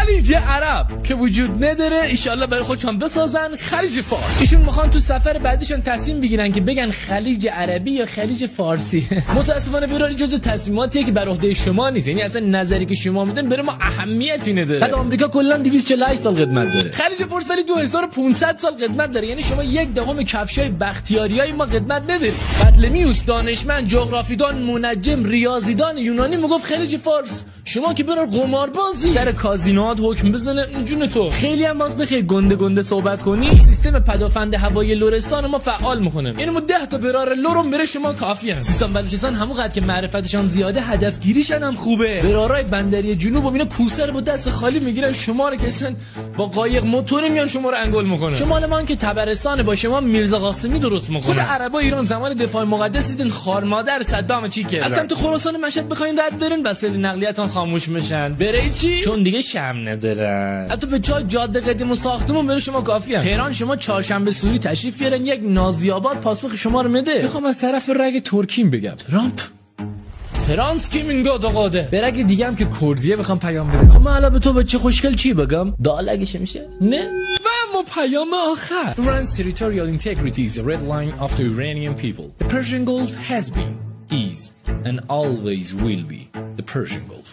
خلیج عرب که وجود نداره، ان برای خودشون بسازن خلیج فارس. ایشون میخوان تو سفر بعدیشون تصمیم بگیرن که بگن خلیج عربی یا خلیج فارسی. متاسفانه برای جزء تصمیماتیه که بر عهده شما نیست، یعنی اصلا نظری که شما میدن برای ما اهمیتی نداره. بعد آمریکا کلا 248 سال خدمت داره، خلیج فارس ولی 2500 سال خدمت داره، یعنی شما 1/10 کفشای بختیاریای ما خدمت نداری. بطلمیوس دانشمند، جغرافیدان، منجم، ریاضیدان یونانی میگفت خلیج فارس. شما که برو قماربازی سر کازینوات حکم بزنه جون تو. خیلی هم وقت بخیر گنده صحبت کنی، سیستم پدافند هوایی لرستان ما فعال میکنه، یعنی ما 10 تا برار لورم بره شما کافی هست. سیستان بلوچستان همونقدر که معرفتشان زیاده هدفگیریشن هم خوبه. برارای بندری جنوب و اینا کوسه رو با دست خالی میگیرن شما رو که اصلا با قایق موتوری میان شما رو انگل میکنه. شمال ما که تبرستان با شما میرزا قاسمی درست میکنه. خود عربا ایران زمان دفاع مقدس دیدن خار مادر صدام چی کرد. اصلا تو خراسان مشهد بخواین رد برین وسایل نقلیه‌تون خاموش میشن. برای چی؟ چون دیگه شم ندارن. حتی به جای جاده قدیم و ساختمون برای شما کافیه. تهران شما چهارشنبه سوری تشریف بیارن یک نازی‌آباد پاسخ شما رو میده. میخوام از طرف رگ ترکیم بگم. ترامپ ترانسکیمینگو دقاده به رگ دیگه هم که کردیه بخوام پیام بدم. خب من الان به تو بچه خوشگل چی بگم؟ دالگش میشه؟ نه. و اما پیام آخر. Iran's territorial integrity is a red line of the Iranian people. The Persian Gulf has been, is and always will be the Persian Gulf.